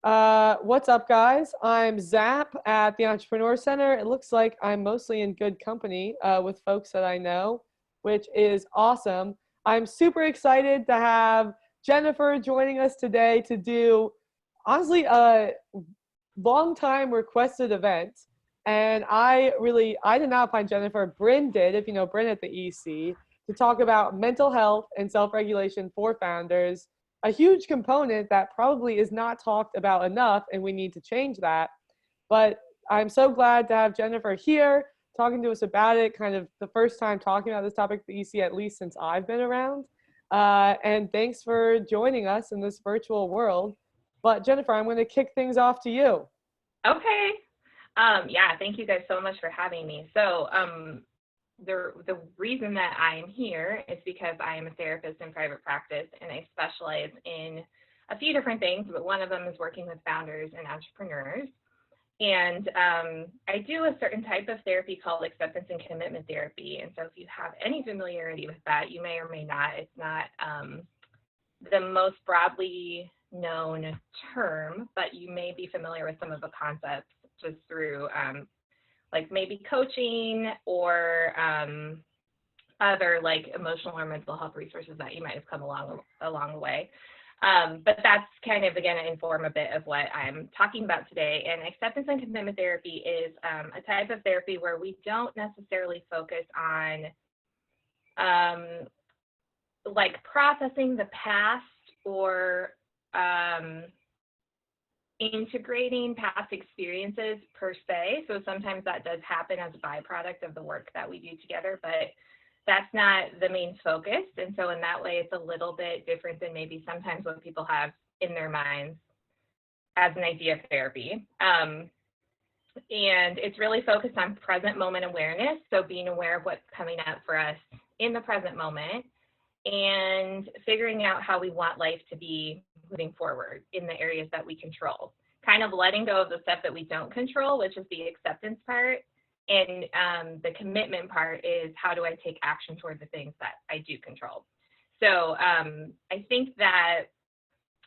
What's up, guys? I'm Zap at the Entrepreneur Center. It looks like I'm mostly in good company with folks that I know, which is awesome. I'm super excited to have Jennifer joining us today to do, honestly, a long time requested event. And I did not find Jennifer. Bryn did, if you know Bryn at the EC, to talk about mental health and self-regulation for founders, a huge component that probably is not talked about enough, and we need to change that. But I'm so glad to have Jennifer here talking to us about it, kind of the first time talking about this topic at the EC, at least since I've been around. And thanks for joining us in this virtual world. But Jennifer, I'm going to kick things off to you. Okay. Yeah, thank you guys so much for having me. So the reason that I'm here is because I am a therapist in private practice, and I specialize in a few different things, but one of them is working with founders and entrepreneurs. And I do a certain type of therapy called acceptance and commitment therapy. And so if you have any familiarity with that, you may or may not. It's not the most broadly known term, but you may be familiar with some of the concepts just through like maybe coaching or other like emotional or mental health resources that you might have come along the way. But that's kind of, again, inform a bit of what I'm talking about today. And acceptance and commitment therapy is a type of therapy where we don't necessarily focus on like processing the past or integrating past experiences per se. So sometimes that does happen as a byproduct of the work that we do together, but that's not the main focus. And so in that way, it's a little bit different than maybe sometimes what people have in their minds as an idea of therapy. And it's really focused on present moment awareness. So being aware of what's coming up for us in the present moment and figuring out how we want life to be moving forward in the areas that we control, kind of letting go of the stuff that we don't control, which is the acceptance part. And the commitment part is how do I take action toward the things that I do control. So I think that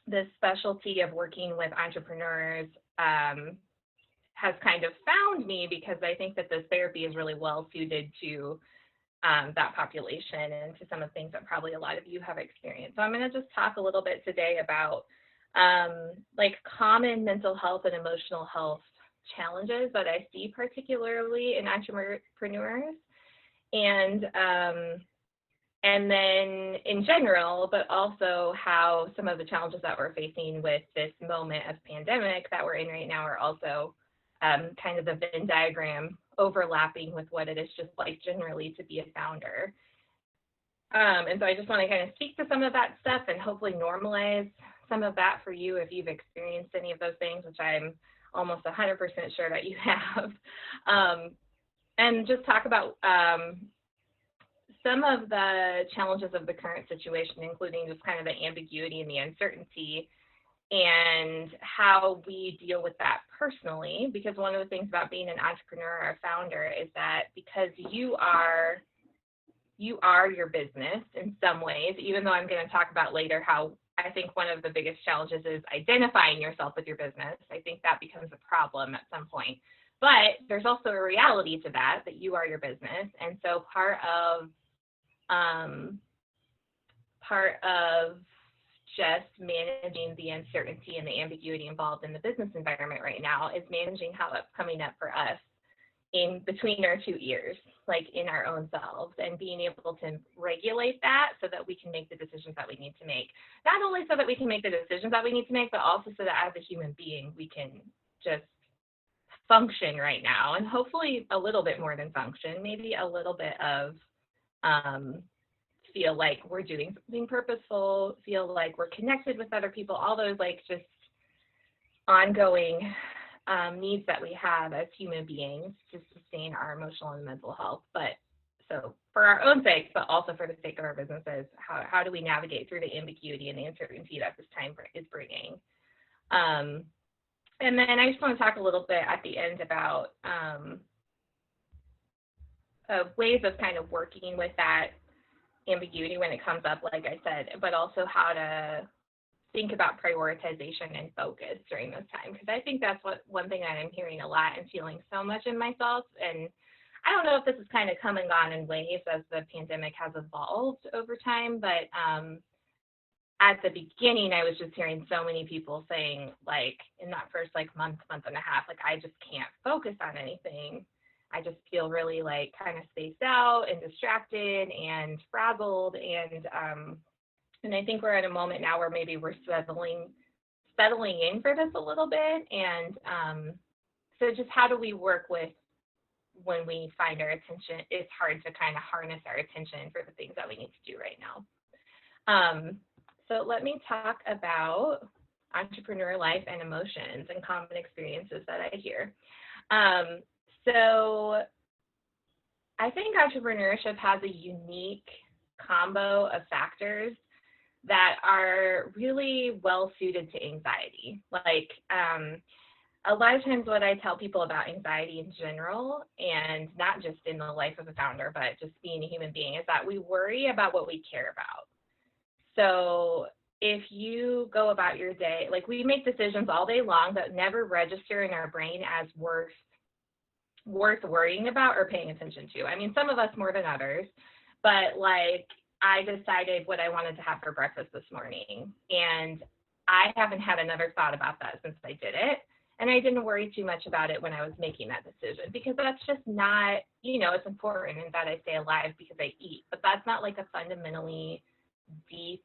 the specialty of working with entrepreneurs has kind of found me because I think that this therapy is really well suited to that population and to some of the things that probably a lot of you have experienced. So I'm going to just talk a little bit today about like common mental health and emotional health challenges that I see particularly in entrepreneurs, and then in general, but also how some of the challenges that we're facing with this moment of pandemic that we're in right now are also kind of the Venn diagram overlapping with what it is just like generally to be a founder. And so I just want to kind of speak to some of that stuff and hopefully normalize some of that for you if you've experienced any of those things, which I'm almost 100% sure that you have. And just talk about some of the challenges of the current situation, including just kind of the ambiguity and the uncertainty and how we deal with that personally, because one of the things about being an entrepreneur or a founder is that because you are your business in some ways, even though I'm going to talk about later how I think one of the biggest challenges is identifying yourself with your business. I think that becomes a problem at some point. But there's also a reality to that you are your business. And so part of just managing the uncertainty and the ambiguity involved in the business environment right now is managing how that's coming up for us in between our two ears, like in our own selves, and being able to regulate that so that we can make the decisions that we need to make. Not only so that we can make the decisions that we need to make, but also so that as a human being, we can just function right now, and hopefully a little bit more than function, maybe a little bit of feel like we're doing something purposeful, feel like we're connected with other people, all those like just ongoing needs that we have as human beings to sustain our emotional and mental health. But so for our own sake, but also for the sake of our businesses, how do we navigate through the ambiguity and the uncertainty that this time is bringing? And then I just want to talk a little bit at the end about ways of kind of working with that ambiguity when it comes up, like I said, but also how to think about prioritization and focus during this time, because I think that's one thing that I'm hearing a lot and feeling so much in myself. And I don't know if this has kind of come and gone in waves as the pandemic has evolved over time, but at the beginning, I was just hearing so many people saying, like, in that first like month and a half, like, I just can't focus on anything. I just feel really like kind of spaced out and distracted and frazzled. And I think we're at a moment now where maybe we're settling in for this a little bit. And so just how do we work with when we find our attention, it's hard to kind of harness our attention for the things that we need to do right now. So let me talk about entrepreneur life and emotions and common experiences that I hear. So I think entrepreneurship has a unique combo of factors that are really well suited to anxiety. Like a lot of times what I tell people about anxiety in general, and not just in the life of a founder, but just being a human being, is that we worry about what we care about. So if you go about your day, like we make decisions all day long that never register in our brain as worth worrying about or paying attention to. I mean, some of us more than others, but like I decided what I wanted to have for breakfast this morning, and I haven't had another thought about that since I did it. And I didn't worry too much about it when I was making that decision, because that's just not, it's important that I stay alive because I eat, but that's not like a fundamentally deep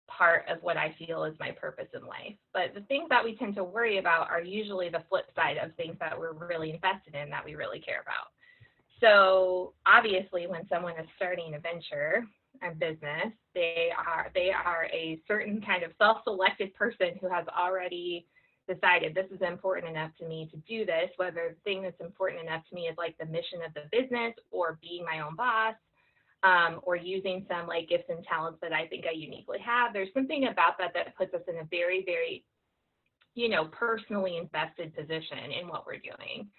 part of what I feel is my purpose in life. But the things that we tend to worry about are usually the flip side of things that we're really invested in, that we really care about. So obviously when someone is starting a venture, a business, they are a certain kind of self-selected person who has already decided this is important enough to me to do this, whether the thing that's important enough to me is like the mission of the business or being my own boss, or using some like gifts and talents that I think I uniquely have. There's something about that puts us in a very, very, personally invested position in what we're doing.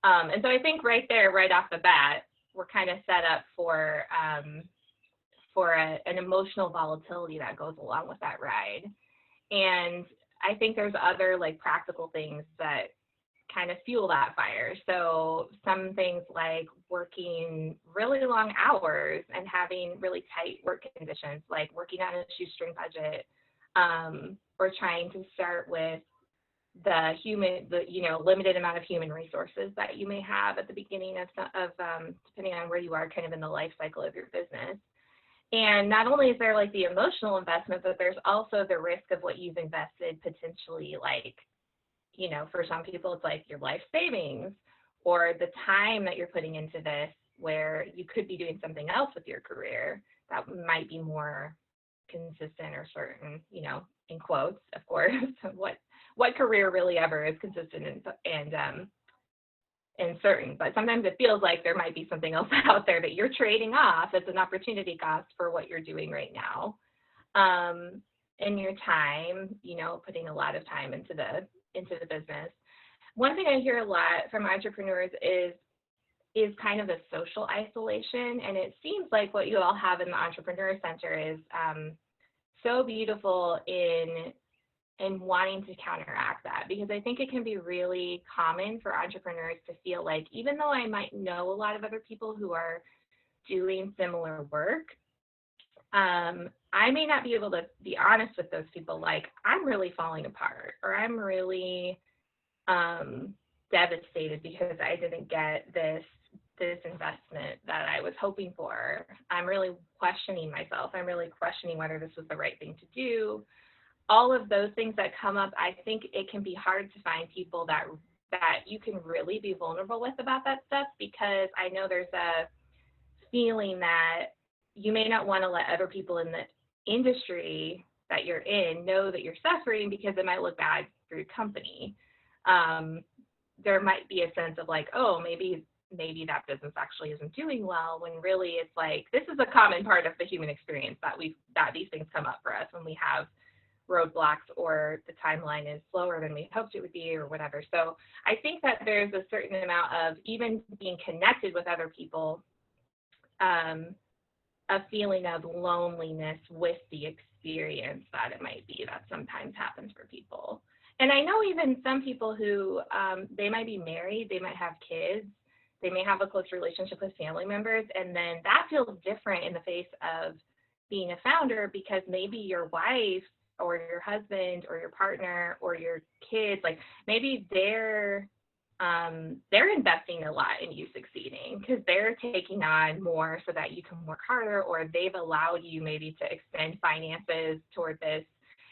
And so I think right there, right off the bat, we're kind of set up for an emotional volatility that goes along with that ride. And I think there's other like practical things that kind of fuel that fire. So some things like working really long hours and having really tight work conditions, like working on a shoestring budget, or trying to start with the limited amount of human resources that you may have at the beginning of depending on where you are kind of in the life cycle of your business. And not only is there like the emotional investment, but there's also the risk of what you've invested potentially, like, for some people it's like your life savings or the time that you're putting into this, where you could be doing something else with your career that might be more consistent or certain, in quotes, of course. what career really ever is consistent and certain, but sometimes it feels like there might be something else out there that you're trading off as an opportunity cost for what you're doing right now. And your time, putting a lot of time into the business. One thing I hear a lot from entrepreneurs is kind of the social isolation, and it seems like what you all have in the Entrepreneur Center is so beautiful in wanting to counteract that, because I think it can be really common for entrepreneurs to feel like, even though I might know a lot of other people who are doing similar work, I may not be able to be honest with those people, like, I'm really falling apart, or I'm really devastated because I didn't get this investment that I was hoping for. I'm really questioning myself. I'm really questioning whether this was the right thing to do. All of those things that come up, I think it can be hard to find people that you can really be vulnerable with about that stuff, because I know there's a feeling that you may not want to let other people in the industry that you're in know that you're suffering, because it might look bad for your company. There might be a sense of like, oh, maybe that business actually isn't doing well, when really it's like, this is a common part of the human experience that these things come up for us when we have roadblocks or the timeline is slower than we hoped it would be or whatever. So I think that there's a certain amount of even being connected with other people a feeling of loneliness with the experience that it might be that sometimes happens for people. And I know even some people who they might be married, they might have kids, they may have a close relationship with family members, and then that feels different in the face of being a founder because maybe your wife or your husband or your partner or your kids, like maybe they're investing a lot in you succeeding because they're taking on more so that you can work harder, or they've allowed you maybe to expend finances toward this.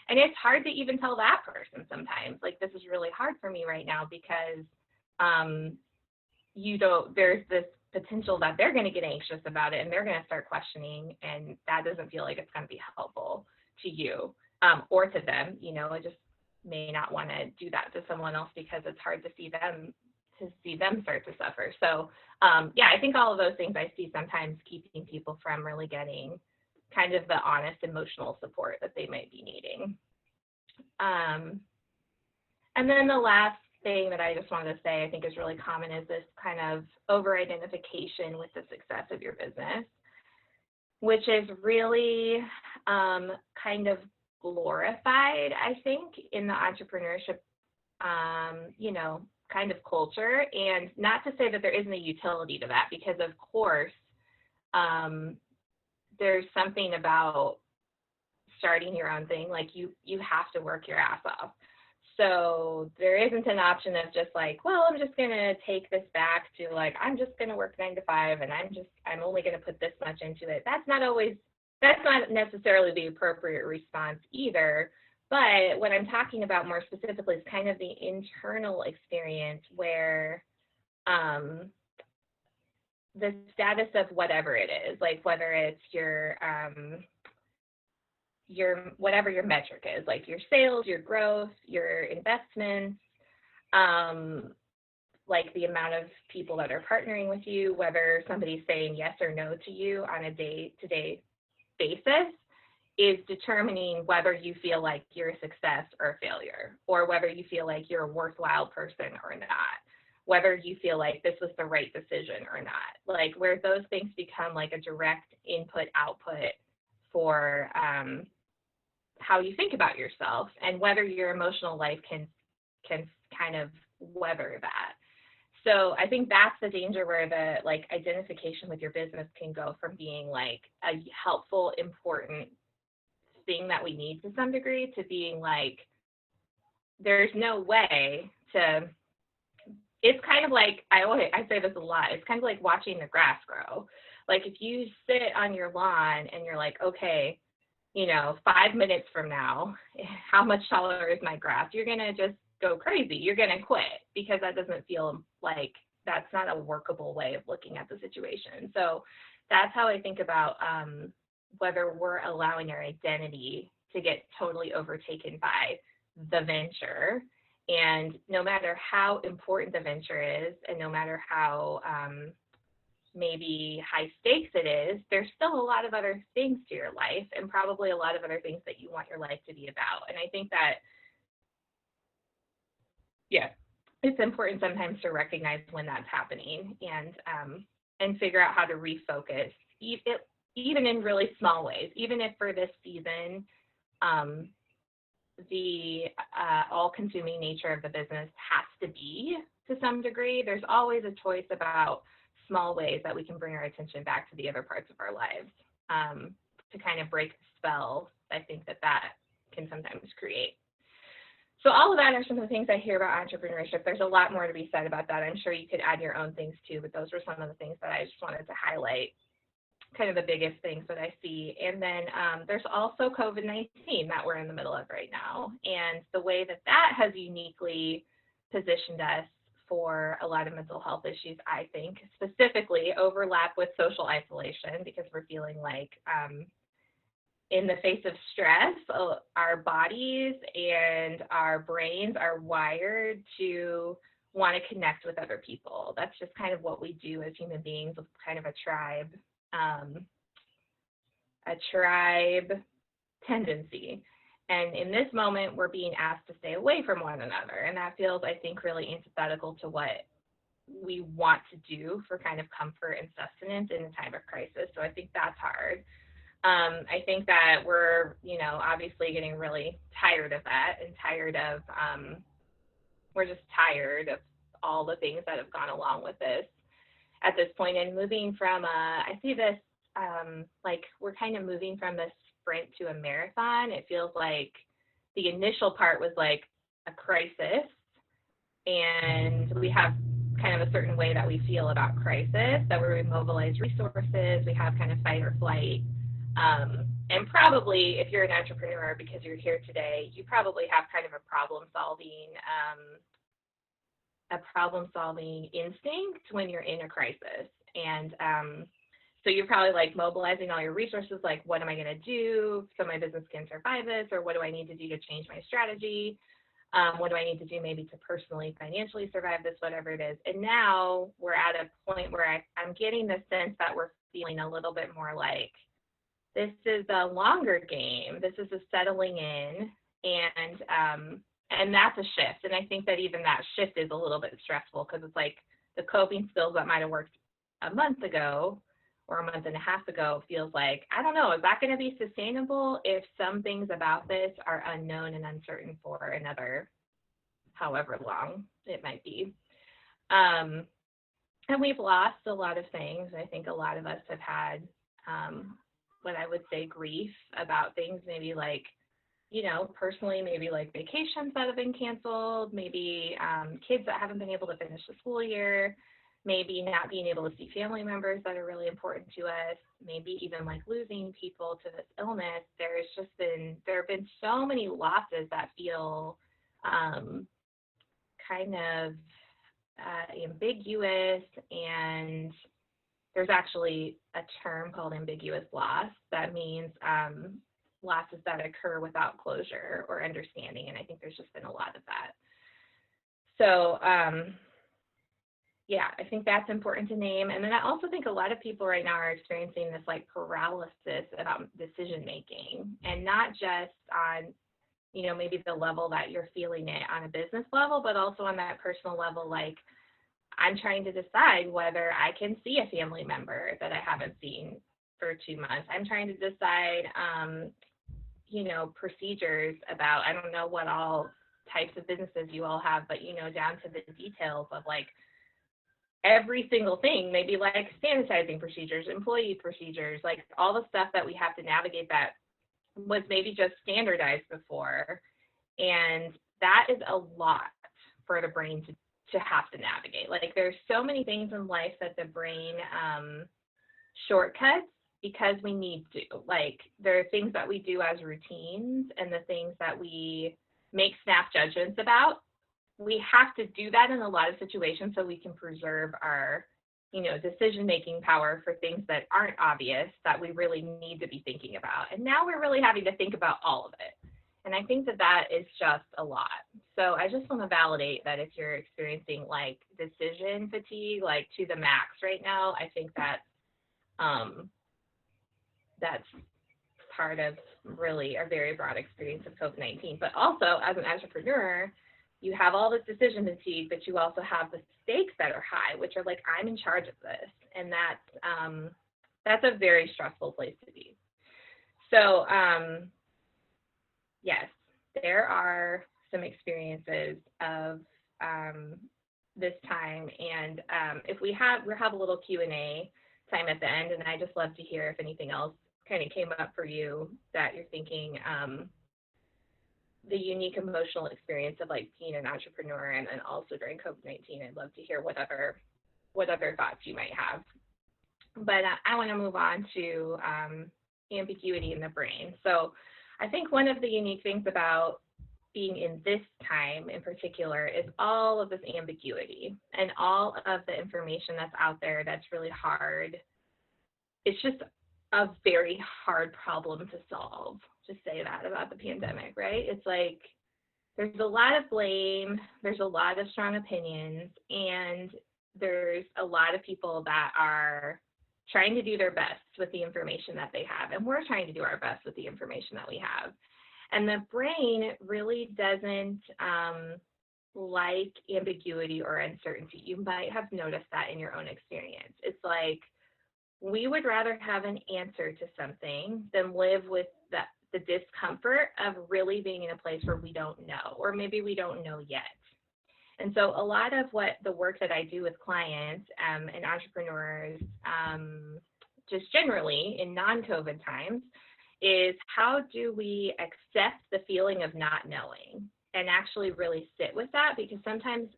And it's hard to even tell that person sometimes, like, this is really hard for me right now because there's this potential that they're going to get anxious about it and they're going to start questioning, and that doesn't feel like it's going to be helpful to you or to them. It just may not want to do that to someone else because it's hard to see them start to suffer. So I think all of those things I see sometimes keeping people from really getting kind of the honest emotional support that they might be needing. And then the last thing that I just wanted to say I think is really common is this kind of over-identification with the success of your business, which is really kind of glorified, I think, in the entrepreneurship, kind of culture. And not to say that there isn't a utility to that, because of course, there's something about starting your own thing. Like you have to work your ass off. So there isn't an option of just like, well, I'm just going to take this back to like, I'm just going to work 9 to 5 and I'm only going to put this much into it. That's not necessarily the appropriate response either. But what I'm talking about more specifically is kind of the internal experience where the status of whatever it is, like whether it's your whatever your metric is, like your sales, your growth, your investments, like the amount of people that are partnering with you, whether somebody's saying yes or no to you on a day-to-day basis, is determining whether you feel like you're a success or a failure, or whether you feel like you're a worthwhile person or not, whether you feel like this was the right decision or not, like where those things become like a direct input-output for how you think about yourself and whether your emotional life can kind of weather that. So I think that's the danger where the like identification with your business can go from being like a helpful, important thing that we need to some degree to being like, there's no way to, it's kind of like, I say this a lot, it's kind of like watching the grass grow. Like if you sit on your lawn and you're like, okay, 5 minutes from now, how much taller is my grass? You're going to just go crazy. You're going to quit because that doesn't feel like, that's not a workable way of looking at the situation. So that's how I think about whether we're allowing our identity to get totally overtaken by the venture. And no matter how important the venture is, and no matter how maybe high stakes it is, there's still a lot of other things to your life and probably a lot of other things that you want your life to be about. And I think that, it's important sometimes to recognize when that's happening and figure out how to refocus, even in really small ways. Even if for this season, the all-consuming nature of the business has to be to some degree, there's always a choice about small ways that we can bring our attention back to the other parts of our lives to kind of break the spell I think that can sometimes create. So all of that are some of the things I hear about entrepreneurship. There's a lot more to be said about that. I'm sure you could add your own things too, but those were some of the things that I just wanted to highlight, kind of the biggest things that I see. And then there's also COVID-19 that we're in the middle of right now. And the way that has uniquely positioned us for a lot of mental health issues, I think, specifically overlap with social isolation, because we're feeling like in the face of stress, our bodies and our brains are wired to want to connect with other people. That's just kind of what we do as human beings, with kind of a tribe tendency. And in this moment, we're being asked to stay away from one another. And that feels, I think, really antithetical to what we want to do for kind of comfort and sustenance in a time of crisis. So I think that's hard. I think that we're, obviously getting really tired of that and we're just tired of all the things that have gone along with this at this point, and moving from I see this like we're kind of moving from a sprint to a marathon. It feels like the initial part was like a crisis, and we have kind of a certain way that we feel about crisis, that we mobilize resources, we have kind of fight or flight. And probably if you're an entrepreneur, because you're here today, you probably have kind of a problem solving instinct when you're in a crisis. And so you're probably like mobilizing all your resources, like, what am I going to do so my business can survive this? Or what do I need to do to change my strategy? What do I need to do maybe to personally, financially survive this, whatever it is. And now we're at a point where I'm getting the sense that we're feeling a little bit more like, this is a longer game. This is a settling in, and that's a shift. And I think that even that shift is a little bit stressful, because it's like the coping skills that might have worked a month ago or a month and a half ago feels like, I don't know, is that going to be sustainable if some things about this are unknown and uncertain for another however long it might be. And we've lost a lot of things. I think a lot of us have had what I would say grief about things, maybe like, personally, maybe like vacations that have been canceled, maybe kids that haven't been able to finish the school year, maybe not being able to see family members that are really important to us, maybe even like losing people to this illness. There have been so many losses that feel kind of ambiguous, and there's actually a term called ambiguous loss that means losses that occur without closure or understanding, and I think there's just been a lot of that. So yeah, I think that's important to name. And then I also think a lot of people right now are experiencing this like paralysis about decision making, and not just on maybe the level that you're feeling it on a business level, but also on that personal level. Like, I'm trying to decide whether I can see a family member that I haven't seen for 2 months. I'm trying to decide, procedures about, I don't know what all types of businesses you all have, but, down to the details of like every single thing, maybe like sanitizing procedures, employee procedures, like all the stuff that we have to navigate that was maybe just standardized before. And that is a lot for the brain to have to navigate. Like, there's so many things in life that the brain shortcuts because we need to. Like, there are things that we do as routines, and the things that we make snap judgments about. We have to do that in a lot of situations so we can preserve our, decision-making power for things that aren't obvious that we really need to be thinking about. And now we're really having to think about all of it. And I think that is just a lot. So I just want to validate that if you're experiencing like decision fatigue, like to the max right now, I think that's part of really a very broad experience of COVID-19. But also, as an entrepreneur, you have all this decision fatigue, but you also have the stakes that are high, which are like, I'm in charge of this. And that's a very stressful place to be. So yes, there are some experiences of this time. And if we'll have a little Q&A time at the end, and I just love to hear if anything else kind of came up for you that you're thinking, the unique emotional experience of like being an entrepreneur and also during COVID-19. I'd love to hear what other thoughts you might have. But I want to move on to ambiguity in the brain. So I think one of the unique things about being in this time in particular is all of this ambiguity and all of the information that's out there that's really hard. It's just a very hard problem to solve, to say that about the pandemic, right? It's like there's a lot of blame, there's a lot of strong opinions, and there's a lot of people that are trying to do their best with the information that they have, and we're trying to do our best with the information that we have. And the brain really doesn't like ambiguity or uncertainty. You might have noticed that in your own experience. It's like we would rather have an answer to something than live with the discomfort of really being in a place where we don't know, or maybe we don't know yet. And so a lot of what the work that I do with clients and entrepreneurs, just generally in non-COVID times, is how do we accept the feeling of not knowing and actually really sit with that, because sometimes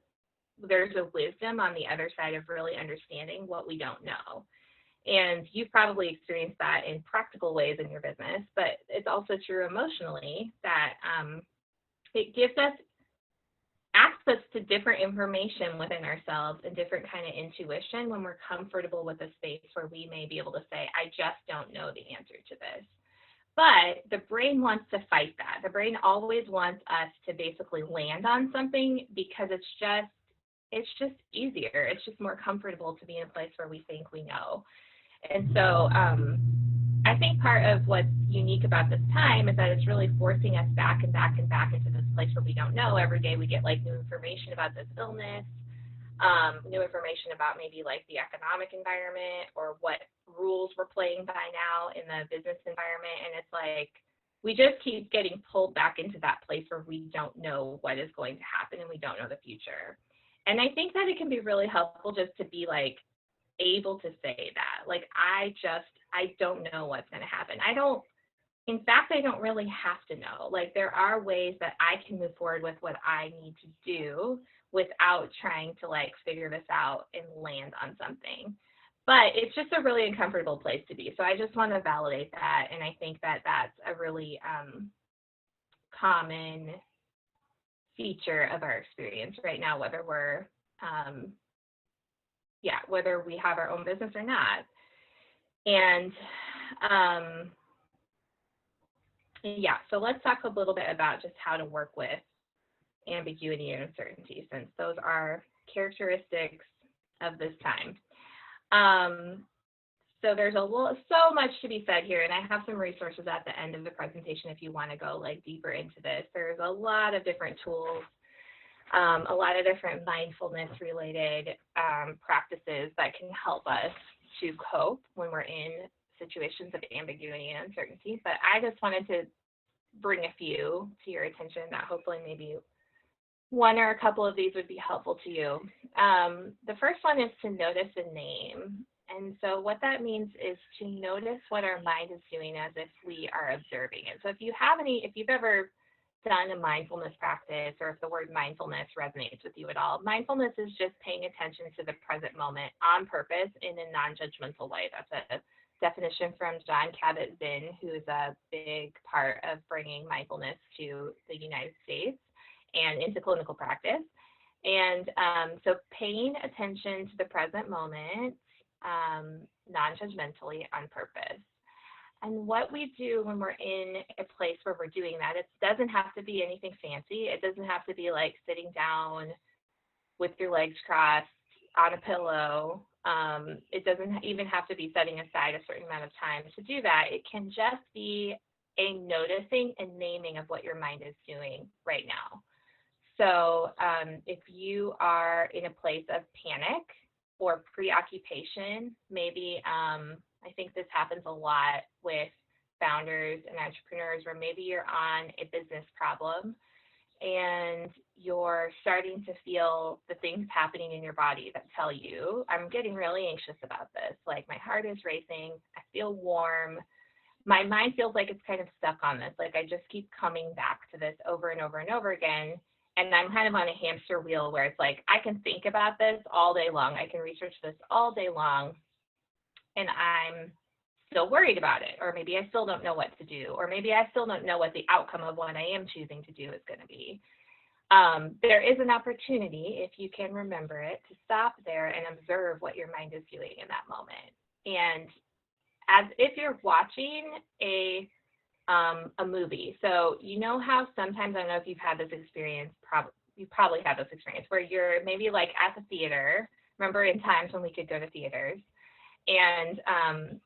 there's a wisdom on the other side of really understanding what we don't know. And you've probably experienced that in practical ways in your business, but it's also true emotionally that it gives us access to different information within ourselves and different kind of intuition when we're comfortable with a space where we may be able to say, I just don't know the answer to this. But the brain wants to fight that. The brain always wants us to basically land on something because it's just easier. It's just more comfortable to be in a place where we think we know. And so I think part of what's unique about this time is that it's really forcing us back and back and back into this place where we don't know. Every day we get like new information about this illness, new information about maybe like the economic environment or what rules we're playing by now in the business environment. And it's like we just keep getting pulled back into that place where we don't know what is going to happen and we don't know the future. And I think that it can be really helpful just to be like able to say that, like, I don't know what's going to happen. I don't really have to know. Like, there are ways that I can move forward with what I need to do without trying to like figure this out and land on something. But it's just a really uncomfortable place to be. So I just want to validate that. And I think that that's a really common feature of our experience right now, whether we're whether we have our own business or not. And so let's talk a little bit about just how to work with ambiguity and uncertainty, since those are characteristics of this time. So there's so much to be said here, and I have some resources at the end of the presentation if you want to go like deeper into this. There's a lot of different tools, a lot of different mindfulness related practices that can help us to cope when we're in situations of ambiguity and uncertainty. But I just wanted to bring a few to your attention that hopefully maybe one or a couple of these would be helpful to you. The first one is to notice a name. And so what that means is to notice what our mind is doing as if we are observing it. So if you've ever done a mindfulness practice, or if the word mindfulness resonates with you at all, mindfulness is just paying attention to the present moment on purpose in a non-judgmental way. That's a definition from Jon Kabat-Zinn, who is a big part of bringing mindfulness to the United States and into clinical practice. And so paying attention to the present moment non-judgmentally on purpose. And what we do when we're in a place where we're doing that, it doesn't have to be anything fancy. It doesn't have to be like sitting down with your legs crossed on a pillow. It doesn't even have to be setting aside a certain amount of time to do that. It can just be a noticing and naming of what your mind is doing right now. So if you are in a place of panic or preoccupation, maybe I think this happens a lot with founders and entrepreneurs, where maybe you're on a business problem and you're starting to feel the things happening in your body that tell you, I'm getting really anxious about this. Like, my heart is racing. I feel warm. My mind feels like it's kind of stuck on this. Like, I just keep coming back to this over and over and over again. And I'm kind of on a hamster wheel where it's like, I can think about this all day long. I can research this all day long. And I'm still worried about it. Or maybe I still don't know what to do. Or maybe I still don't know what the outcome of what I am choosing to do is going to be. There is an opportunity, if you can remember it, to stop there and observe what your mind is doing in that moment. And as if you're watching a movie. So you know how sometimes, I don't know if you've had this experience, you probably had this experience where you're maybe like at the theater. Remember in times when we could go to theaters, and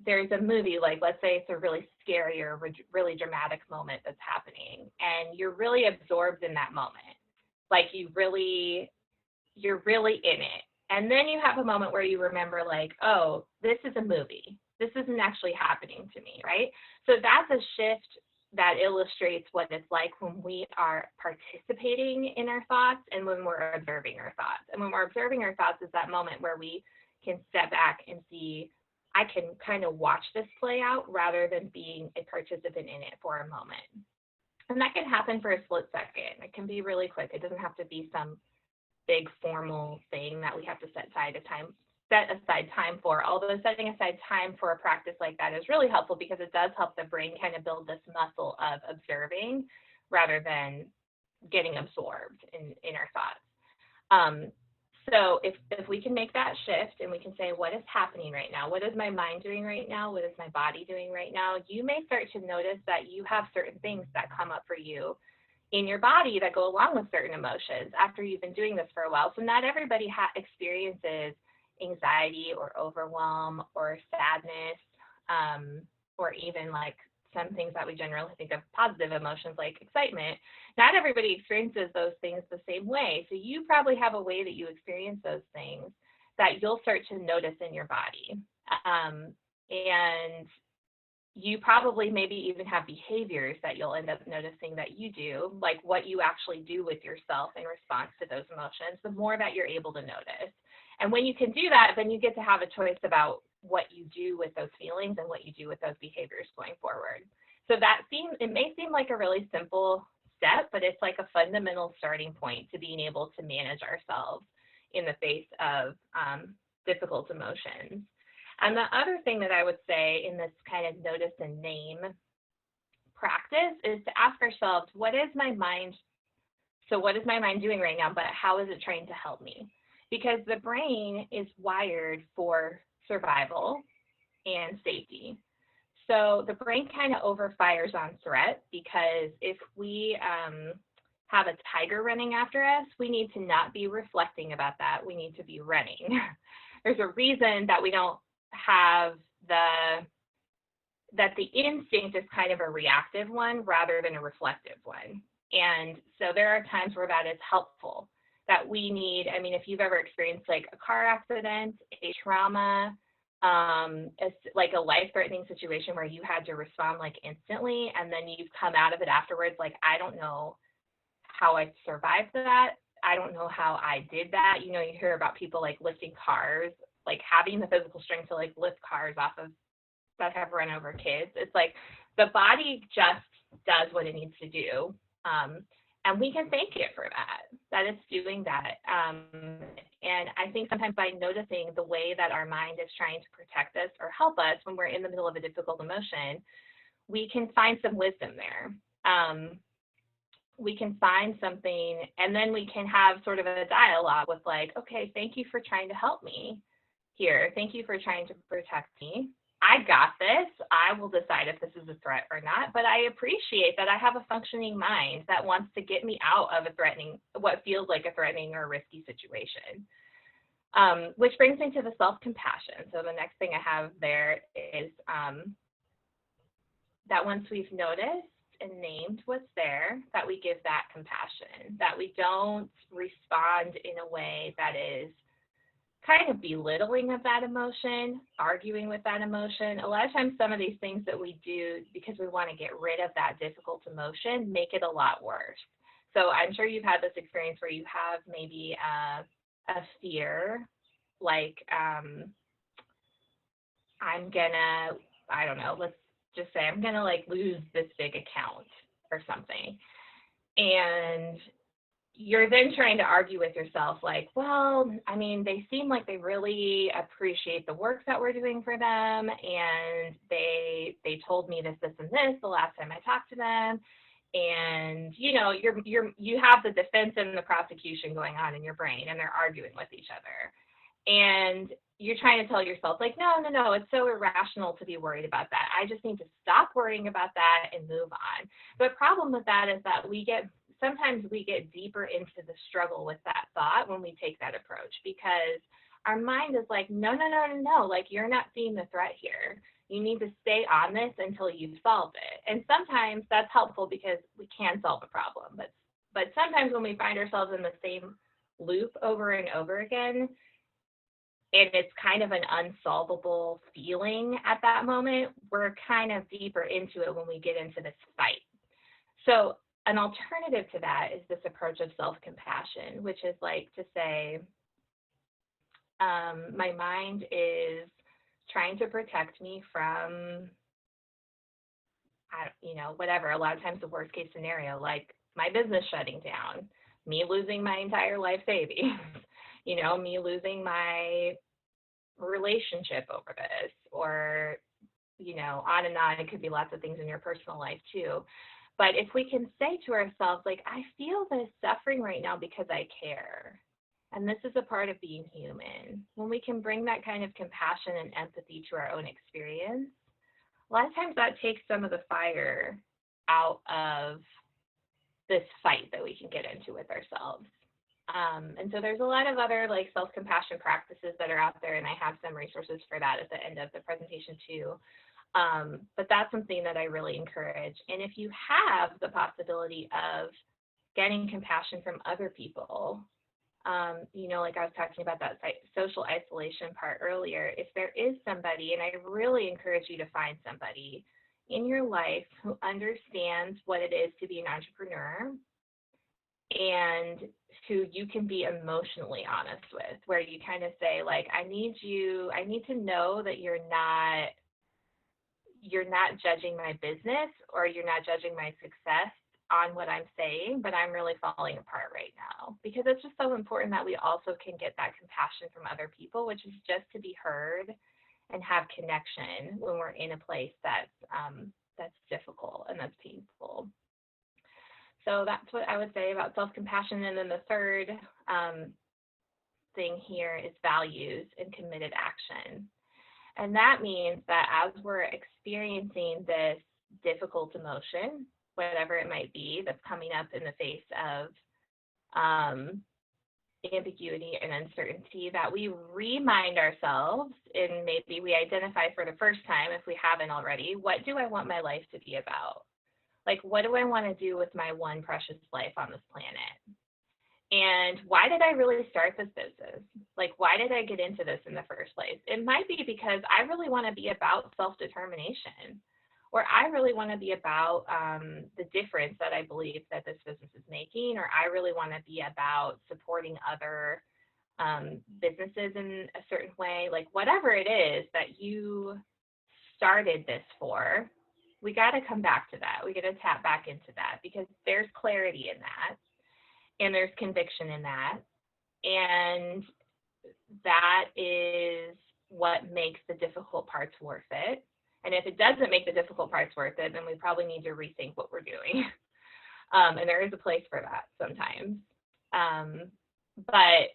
there's a movie, like let's say it's a really scary or really dramatic moment that's happening, and you're really absorbed in that moment. like you're really in it. And then you have a moment where you remember, like, oh, this is a movie. This isn't actually happening to me, right? So that's a shift that illustrates what it's like when we are participating in our thoughts and when we're observing our thoughts. And when we're observing our thoughts is that moment where we can step back and see, I can kind of watch this play out rather than being a participant in it for a moment. And that can happen for a split second. It can be really quick. It doesn't have to be some big formal thing that we have to set aside time for. Although setting aside time for a practice like that is really helpful because it does help the brain kind of build this muscle of observing rather than getting absorbed in our thoughts. So if we can make that shift and we can say, what is happening right now? What is my mind doing right now? What is my body doing right now? You may start to notice that you have certain things that come up for you in your body that go along with certain emotions after you've been doing this for a while. So not everybody experiences anxiety or overwhelm or sadness, or even like some things that we generally think of positive emotions like excitement. Not everybody experiences those things the same way. So you probably have a way that you experience those things that you'll start to notice in your body. And you probably maybe even have behaviors that you'll end up noticing that you do, like what you actually do with yourself in response to those emotions, the more that you're able to notice. And when you can do that, then you get to have a choice about what you do with those feelings and what you do with those behaviors going forward. So it may seem like a really simple step, but it's like a fundamental starting point to being able to manage ourselves in the face of difficult emotions. And the other thing that I would say in this kind of notice and name practice is to ask ourselves, what is my mind doing right now, but how is it trying to help me? Because the brain is wired for survival and safety. So the brain kind of overfires on threat because if we have a tiger running after us, we need to not be reflecting about that. We need to be running. There's a reason that we don't have that the instinct is kind of a reactive one rather than a reflective one. And so there are times where that is helpful, that we need, I mean, if you've ever experienced like a car accident, a trauma, like a life-threatening situation where you had to respond like instantly, and then you've come out of it afterwards, like, I don't know how I survived that. I don't know how I did that. You know, you hear about people like lifting cars, like having the physical strength to like lift cars off of that have run over kids. It's like the body just does what it needs to do. And we can thank it for that it's doing that. And I think sometimes by noticing the way that our mind is trying to protect us or help us when we're in the middle of a difficult emotion, we can find some wisdom there. We can find something, and then we can have sort of a dialogue with like, okay, thank you for trying to help me here. Thank you for trying to protect me. I got this. I will decide if this is a threat or not, but I appreciate that I have a functioning mind that wants to get me out of what feels like a threatening or risky situation. Which brings me to the self-compassion. So the next thing I have there is that once we've noticed and named what's there, that we give that compassion, that we don't respond in a way that is kind of belittling of that emotion, arguing with that emotion. A lot of times some of these things that we do because we want to get rid of that difficult emotion make it a lot worse. So I'm sure you've had this experience where you have maybe a fear, like let's just say I'm gonna like lose this big account or something. And you're then trying to argue with yourself like, well, I mean, they seem like they really appreciate the work that we're doing for them, and they told me this, and this the last time I talked to them. And you know, you have the defense and the prosecution going on in your brain, and they're arguing with each other. And you're trying to tell yourself like, no, it's so irrational to be worried about that. I just need to stop worrying about that and move on. The problem with that is that sometimes we get deeper into the struggle with that thought when we take that approach, because our mind is like, no, like you're not seeing the threat here. You need to stay on this until you've solved it. And sometimes that's helpful because we can solve a problem, but But sometimes when we find ourselves in the same loop over and over again, and it's kind of an unsolvable feeling at that moment, we're kind of deeper into it when we get into this fight. So an alternative to that is this approach of self-compassion, which is like to say, my mind is trying to protect me from, whatever. A lot of times the worst case scenario, like my business shutting down, me losing my entire life savings, me losing my relationship over this, or, on and on. It could be lots of things in your personal life too. But if we can say to ourselves, like, I feel this suffering right now because I care. And this is a part of being human. When we can bring that kind of compassion and empathy to our own experience, a lot of times that takes some of the fire out of this fight that we can get into with ourselves. And so there's a lot of other like self-compassion practices that are out there, and I have some resources for that at the end of the presentation too. But that's something that I really encourage. And if you have the possibility of getting compassion from other people, like I was talking about that social isolation part earlier, if there is somebody, and I really encourage you to find somebody in your life who understands what it is to be an entrepreneur and who you can be emotionally honest with, where you kind of say, like, I need to know that you're not judging my business, or you're not judging my success on what I'm saying, but I'm really falling apart right now. Because it's just so important that we also can get that compassion from other people, which is just to be heard and have connection when we're in a place that's difficult and that's painful. So that's what I would say about self-compassion. And then the third thing here is values and committed action. And that means that as we're experiencing this difficult emotion, whatever it might be that's coming up in the face of ambiguity and uncertainty, that we remind ourselves, and maybe we identify for the first time, if we haven't already, what do I want my life to be about? Like, what do I want to do with my one precious life on this planet? And why did I really start this business? Like, why did I get into this in the first place? It might be because I really want to be about self-determination, or I really want to be about the difference that I believe that this business is making, or I really want to be about supporting other businesses in a certain way. Like, whatever it is that you started this for, we got to come back to that. We got to tap back into that, because there's clarity in that, and there's conviction in that, and that is what makes the difficult parts worth it. And if it doesn't make the difficult parts worth it, then we probably need to rethink what we're doing. And there is a place for that sometimes. But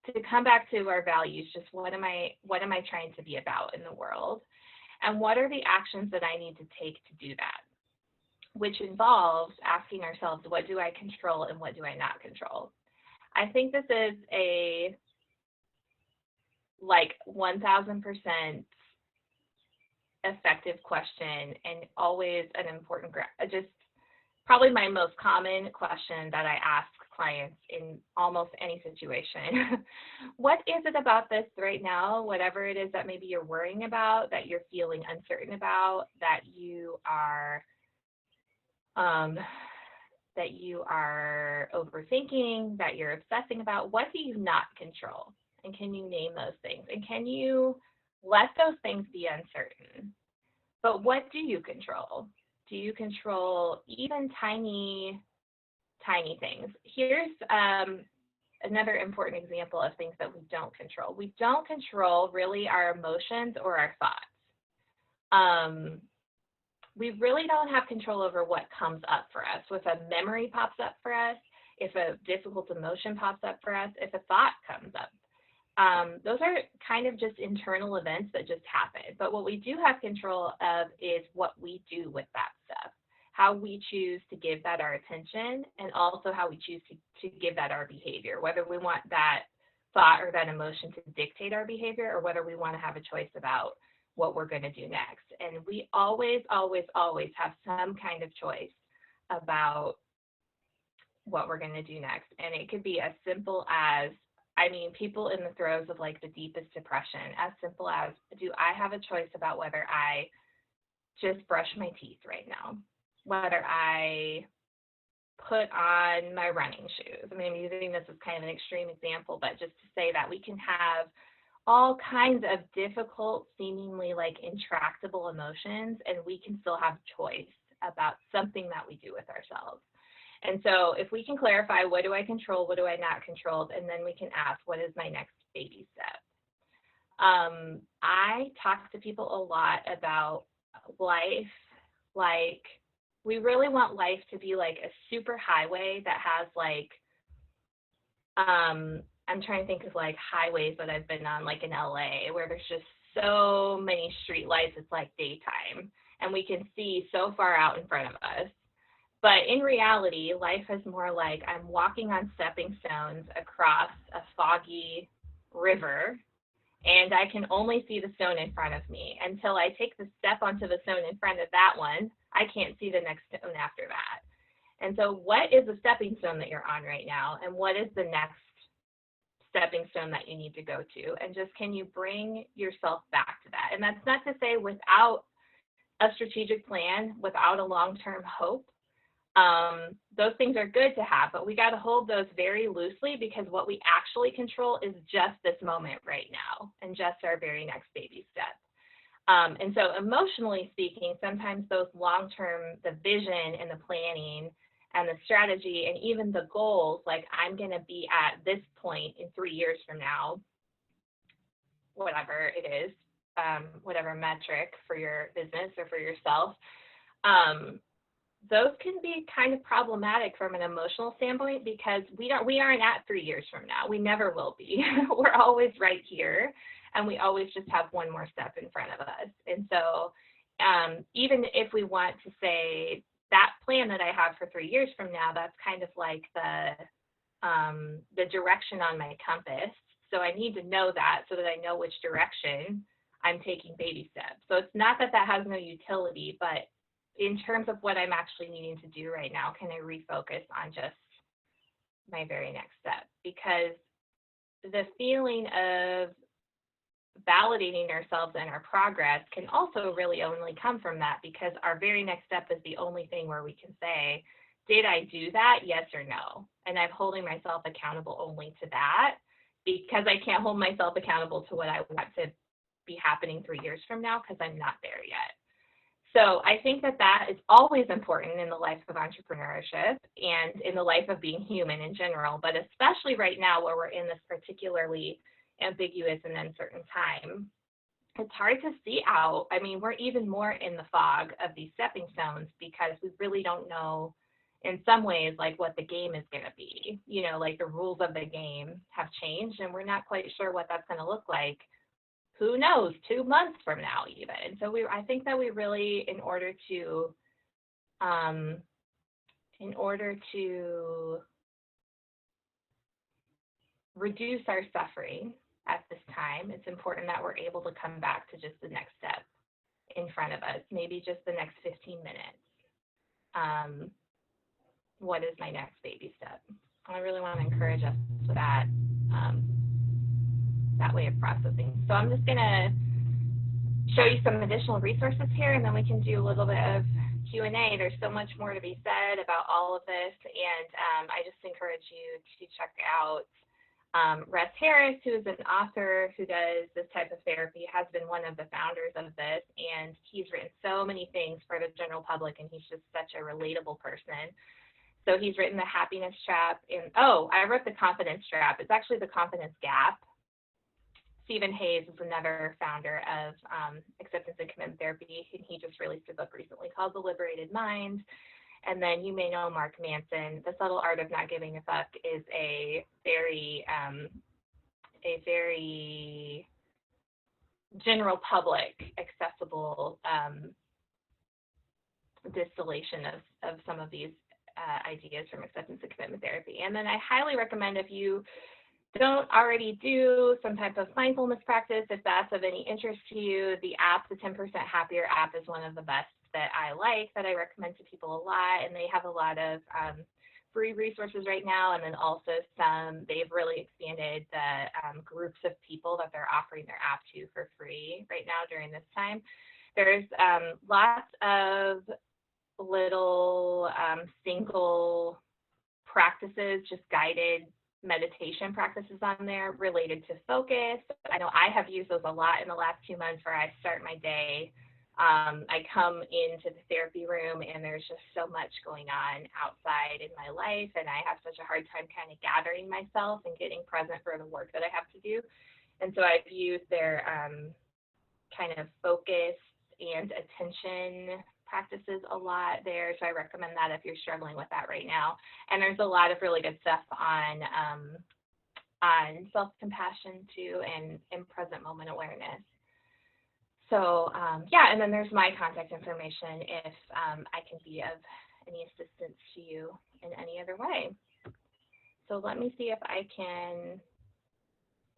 to come back to our values, just what am I trying to be about in the world? And what are the actions that I need to take to do that? Which involves asking ourselves, what do I control and what do I not control? I think this is a 1,000% effective question, and always an important, just probably my most common question that I ask clients in almost any situation. What is it about this right now, whatever it is that maybe you're worrying about, that you're feeling uncertain about, that you are overthinking, that you're obsessing about? What do you not control? And can you name those things? And can you let those things be uncertain? But what do you control? Do you control even tiny things? Here's another important example of things that we don't control. We don't control really our emotions or our thoughts. We really don't have control over what comes up for us. If a memory pops up for us, if a difficult emotion pops up for us, if a thought comes up, those are kind of just internal events that just happen. But what we do have control of is what we do with that stuff, how we choose to give that our attention, and also how we choose to give that our behavior, whether we want that thought or that emotion to dictate our behavior, or whether we want to have a choice about what we're going to do next. And we always, always, always have some kind of choice about what we're going to do next. And it could be as simple as, I mean, people in the throes of like the deepest depression, as simple as, do I have a choice about whether I just brush my teeth right now, whether I put on my running shoes? I mean, I'm using this as kind of an extreme example, but just to say that we can have all kinds of difficult, seemingly like intractable emotions, and we can still have choice about something that we do with ourselves. And so if we can clarify, what do I control, what do I not control, and then we can ask, what is my next baby step? I talk to people a lot about life, like we really want life to be like a super highway that has like, I'm trying to think of like highways that I've been on, like in LA, where there's just so many street lights, it's like daytime, and we can see so far out in front of us. But in reality, life is more like I'm walking on stepping stones across a foggy river, and I can only see the stone in front of me. Until I take the step onto the stone in front of that one, I can't see the next stone after that. And so what is the stepping stone that you're on right now? And what is the next stepping stone that you need to go to? And just, can you bring yourself back to that? And that's not to say without a strategic plan, without a long-term hope. Those things are good to have, but we got to hold those very loosely, because what we actually control is just this moment right now and just our very next baby step. And so emotionally speaking, sometimes those long-term, the vision and the planning and the strategy and even the goals, like I'm going to be at this point in 3 years from now, whatever it is, whatever metric for your business or for yourself, those can be kind of problematic from an emotional standpoint, because we aren't at 3 years from now. We never will be. We're always right here, and we always just have one more step in front of us. And so even if we want to say that plan that I have for 3 years from now, that's kind of like the direction on my compass. So I need to know that so that I know which direction I'm taking baby steps. So it's not that that has no utility, but in terms of what I'm actually needing to do right now, can I refocus on just my very next step? Because the feeling of validating ourselves and our progress can also really only come from that, because our very next step is the only thing where we can say, did I do that? Yes or no? And I'm holding myself accountable only to that, because I can't hold myself accountable to what I want to be happening 3 years from now, because I'm not there yet. So I think that that is always important in the life of entrepreneurship and in the life of being human in general, but especially right now where we're in this particularly ambiguous and uncertain time. It's hard to see out. I mean, we're even more in the fog of these stepping stones, because we really don't know in some ways like what the game is going to be. You know, like the rules of the game have changed, and we're not quite sure what that's going to look like. Who knows, 2 months from now even. And so I think that we really, in order to reduce our suffering at this time, it's important that we're able to come back to just the next step in front of us, maybe just the next 15 minutes. What is my next baby step? I really want to encourage us with that. That way of processing. So I'm just going to show you some additional resources here, and then we can do a little bit of Q&A. There's so much more to be said about all of this, and I just encourage you to check out Russ Harris, who is an author who does this type of therapy, has been one of the founders of this, and he's written so many things for the general public, and he's just such a relatable person. So he's written The Happiness Trap, and I wrote The Confidence Trap. It's actually The Confidence Gap. Stephen Hayes is another founder of acceptance and commitment therapy, and he just released a book recently called The Liberated Mind. And then you may know Mark Manson. The Subtle Art of Not Giving a Fuck is a very general public accessible distillation of some of these ideas from acceptance and commitment therapy. And then I highly recommend, if you don't already do some type of mindfulness practice, if that's of any interest to you, the app, the 10% Happier app, is one of the best that I like, that I recommend to people a lot. And they have a lot of free resources right now, and then also they've really expanded the groups of people that they're offering their app to for free right now during this time. There's lots of little single practices, just guided meditation practices on there related to focus. I know I have used those a lot in the last 2 months where I start my day. I come into the therapy room and there's just so much going on outside in my life, and I have such a hard time kind of gathering myself and getting present for the work that I have to do. And so I've used their kind of focus and attention practices a lot there. So I recommend that if you're struggling with that right now. And there's a lot of really good stuff on self-compassion too, and present moment awareness. So yeah, and then there's my contact information if I can be of any assistance to you in any other way. So let me see if I can,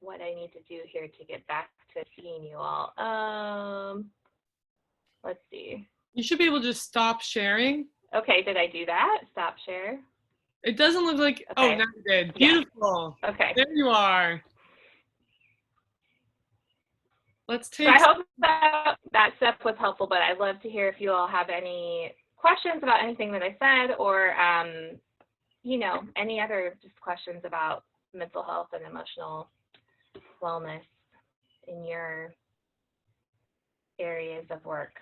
what I need to do here to get back to seeing you all. Let's see. You should be able to just stop sharing. Okay, did I do that? Stop share? It doesn't look like, okay. Oh, now you did. Beautiful. Yeah. Okay. There you are. Let's take. So I hope that stuff was helpful, but I'd love to hear if you all have any questions about anything that I said, or, you know, any other just questions about mental health and emotional wellness in your areas of work.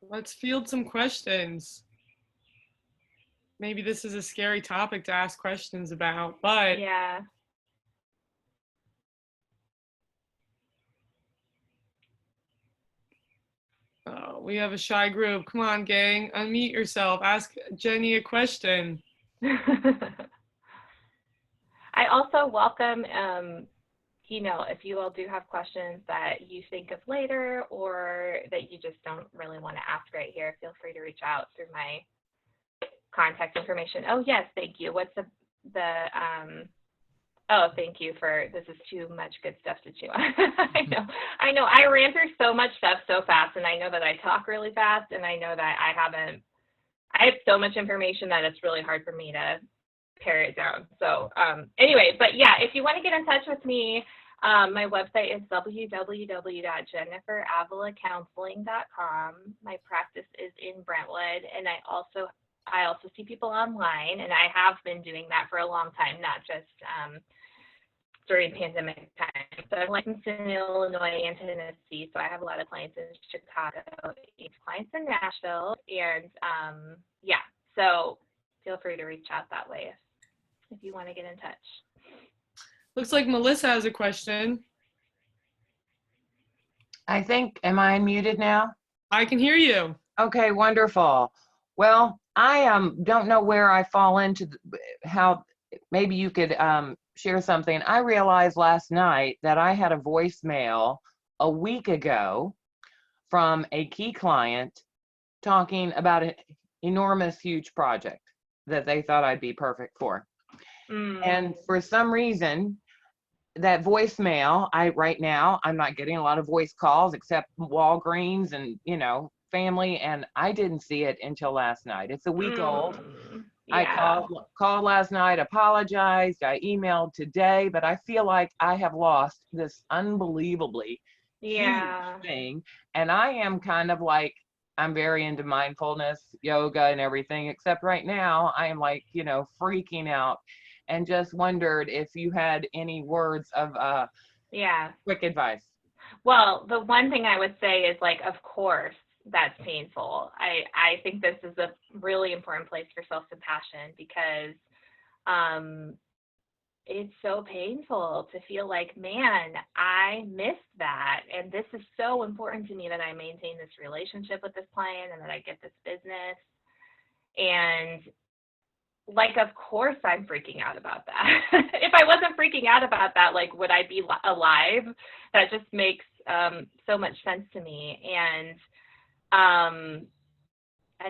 Let's field some questions. Maybe this is a scary topic to ask questions about, but yeah. Oh, we have a shy group. Come on, gang, unmute yourself. Ask Jenny a question. I also welcome, you know, if you all do have questions that you think of later or that you just don't really want to ask right here, feel free to reach out through my contact information. Oh, yes, thank you. What's oh, thank you for, this is too much good stuff to chew on. I know. I ran through so much stuff so fast, and I know that I talk really fast, and I know that I have so much information that it's really hard for me to pare it down. So anyway, but yeah, if you want to get in touch with me, my website is www.jenniferavalacounseling.com. My practice is in Brentwood, and I also see people online, and I have been doing that for a long time, not just during pandemic time. So I'm licensed in Illinois and Tennessee, so I have a lot of clients in Chicago, clients in Nashville, and yeah, so feel free to reach out that way if you want to get in touch. Looks like Melissa has a question. I think, am I unmuted now? I can hear you. Okay, wonderful. Well, I don't know where I fall into how maybe you could share something. I realized last night that I had a voicemail a week ago from a key client talking about an enormous, huge project that they thought I'd be perfect for. And for some reason, that voicemail, right now, I'm not getting a lot of voice calls except Walgreens and, you know, family, and I didn't see it until last night. It's a week old. Yeah. I called last night, apologized, I emailed today, but I feel like I have lost this unbelievably huge thing. And I am kind of like, I'm very into mindfulness, yoga and everything, except right now I am like, you know, freaking out, and just wondered if you had any words of quick advice. Well, the one thing I would say is, like, of course, that's painful. I think this is a really important place for self-compassion, because it's so painful to feel like, man, I missed that. And this is so important to me that I maintain this relationship with this client and that I get this business. And like, of course I'm freaking out about that. If I wasn't freaking out about that, like, would I be alive? That just makes so much sense to me. And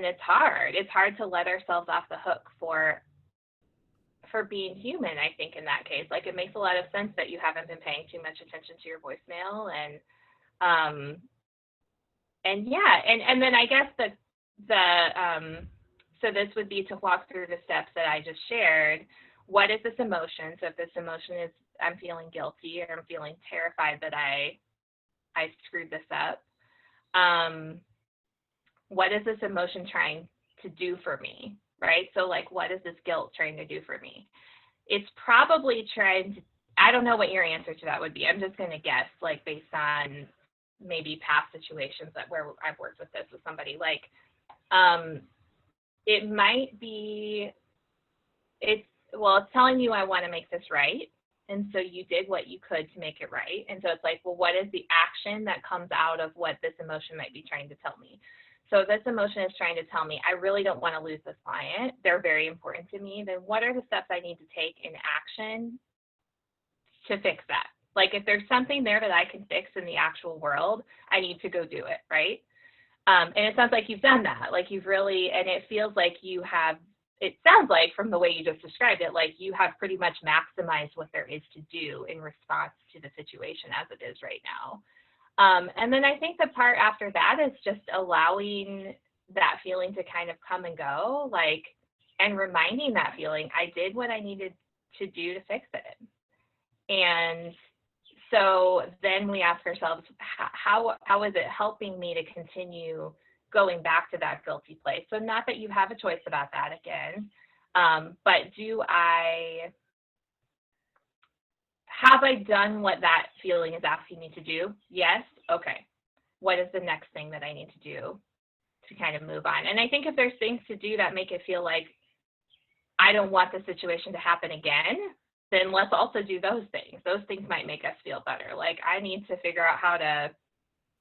it's hard. It's hard to let ourselves off the hook for being human, I think, in that case. Like, it makes a lot of sense that you haven't been paying too much attention to your voicemail. And yeah, and then I guess the so this would be to walk through the steps that I just shared. What is this emotion? So if this emotion is I'm feeling guilty or I'm feeling terrified that I screwed this up, what is this emotion trying to do for me, right? So like, what is this guilt trying to do for me? It's probably trying to, I don't know what your answer to that would be. I'm just going to guess, like based on maybe past situations where I've worked with this with somebody. Like, it might be, it's telling you I want to make this right. And so you did what you could to make it right. And so it's like, well, what is the action that comes out of what this emotion might be trying to tell me? So this emotion is trying to tell me, I really don't want to lose this client. They're very important to me. Then what are the steps I need to take in action to fix that? Like if there's something there that I can fix in the actual world, I need to go do it, right? And it sounds like you've done that. Like you've really, and it feels like you have, it sounds like from the way you just described it, like you have pretty much maximized what there is to do in response to the situation as it is right now. And then I think the part after that is just allowing that feeling to kind of come and go, like, and reminding that feeling, I did what I needed to do to fix it. And so then we ask ourselves, how is it helping me to continue going back to that guilty place? So not that you have a choice about that again, but have I done what that feeling is asking me to do? Yes. Okay. What is the next thing that I need to do to kind of move on? And I think if there's things to do that make it feel like I don't want the situation to happen again, then let's also do those things. Those things might make us feel better. Like I need to figure out how to,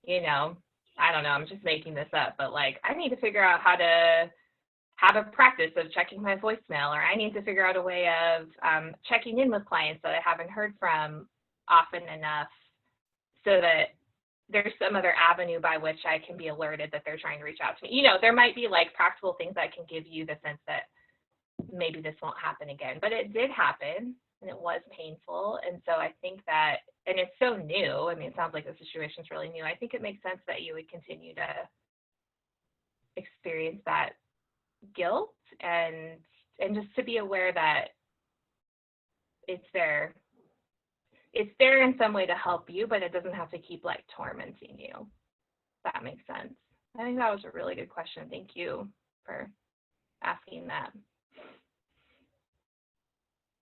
I don't know, I'm just making this up, but like I need to figure out how to have a practice of checking my voicemail, or I need to figure out a way of checking in with clients that I haven't heard from often enough so that there's some other avenue by which I can be alerted that they're trying to reach out to me. There might be like practical things that can give you the sense that maybe this won't happen again, but it did happen and it was painful. And so I think that, and it's so new, I mean, it sounds like the situation's really new. I think it makes sense that you would continue to experience that guilt and just to be aware that it's there in some way to help you, but it doesn't have to keep like tormenting you. If that makes sense. I think that was a really good question. Thank you for asking that.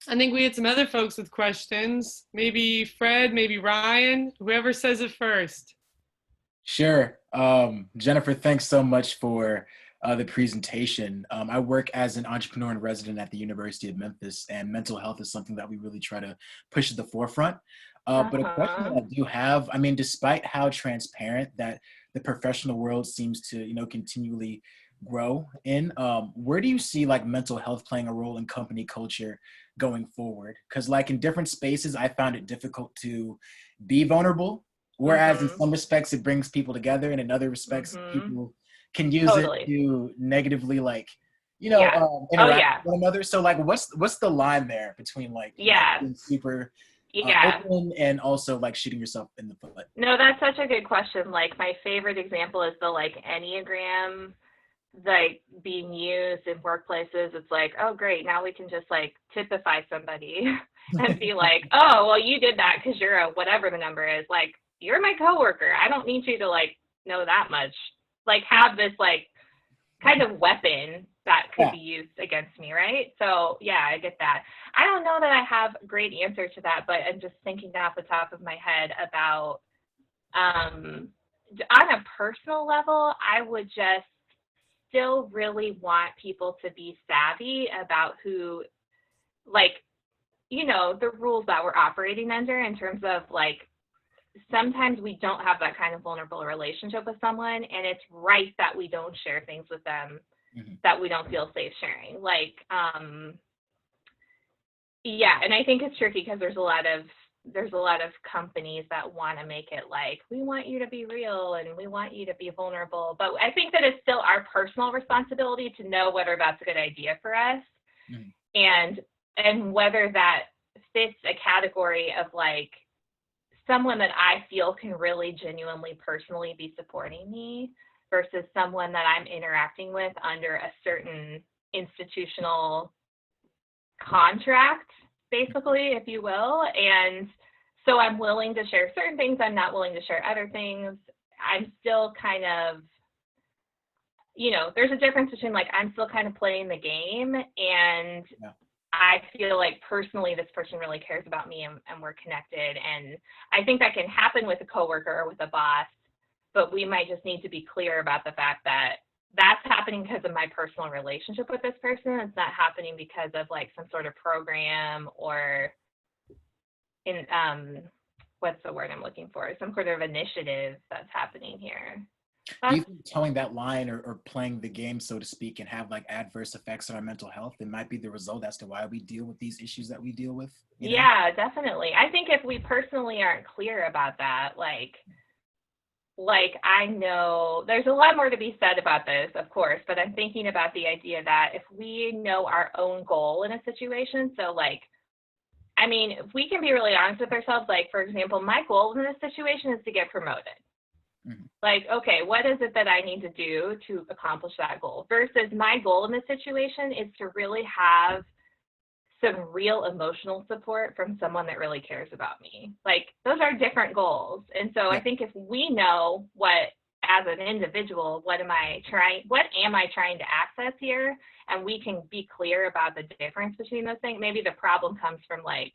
I think we had some other folks with questions. Maybe Fred, maybe Ryan, whoever says it first. Sure. Jennifer, thanks so much for the presentation. I work as an entrepreneur and resident at the University of Memphis, and mental health is something that we really try to push at the forefront. But a question that I do have, I mean, despite how transparent that the professional world seems to, continually grow in, where do you see like mental health playing a role in company culture going forward? Because like in different spaces, I found it difficult to be vulnerable, whereas in some respects it brings people together, and in other respects people can use it to negatively interact with one another. So like what's the line there between like being super open and also like shooting yourself in the foot? No, that's such a good question. Like my favorite example is the like Enneagram like being used in workplaces. It's like, oh great, now we can just like typify somebody and be like, oh well, you did that because you're a whatever the number is. Like you're my coworker. I don't need you to like know that much. Like have this like kind of weapon that could be used against me, right? So yeah, I get that. I don't know that I have a great answer to that, but I'm just thinking off the top of my head about on a personal level, I would just still really want people to be savvy about who, like, the rules that we're operating under in terms of like, sometimes we don't have that kind of vulnerable relationship with someone, and it's right that we don't share things with them that we don't feel safe sharing. Like, and I think it's tricky because there's a lot of companies that want to make it like, we want you to be real and we want you to be vulnerable. But I think that it's still our personal responsibility to know whether that's a good idea for us and whether that fits a category of like someone that I feel can really genuinely personally be supporting me versus someone that I'm interacting with under a certain institutional contract, basically, if you will. And so I'm willing to share certain things. I'm not willing to share other things. I'm still kind of, there's a difference between like, I'm still kind of playing the game, and I feel like personally this person really cares about me, and we're connected. And I think that can happen with a coworker or with a boss, but we might just need to be clear about the fact that that's happening because of my personal relationship with this person. It's not happening because of like some sort of program or what's the word I'm looking for? Some sort of initiative that's happening here. Do you think towing that line or playing the game, so to speak, can have like adverse effects on our mental health? It might be the result as to why we deal with these issues that we deal with. Yeah, definitely. I think if we personally aren't clear about that, like I know there's a lot more to be said about this, of course, but I'm thinking about the idea that if we know our own goal in a situation, so like, I mean, if we can be really honest with ourselves, like, for example, my goal in this situation is to get promoted. Like, okay, what is it that I need to do to accomplish that goal? Versus my goal in this situation is to really have some real emotional support from someone that really cares about me. Like, those are different goals. And so I think if we know what, as an individual, what am I trying to access here? And we can be clear about the difference between those things. Maybe the problem comes from like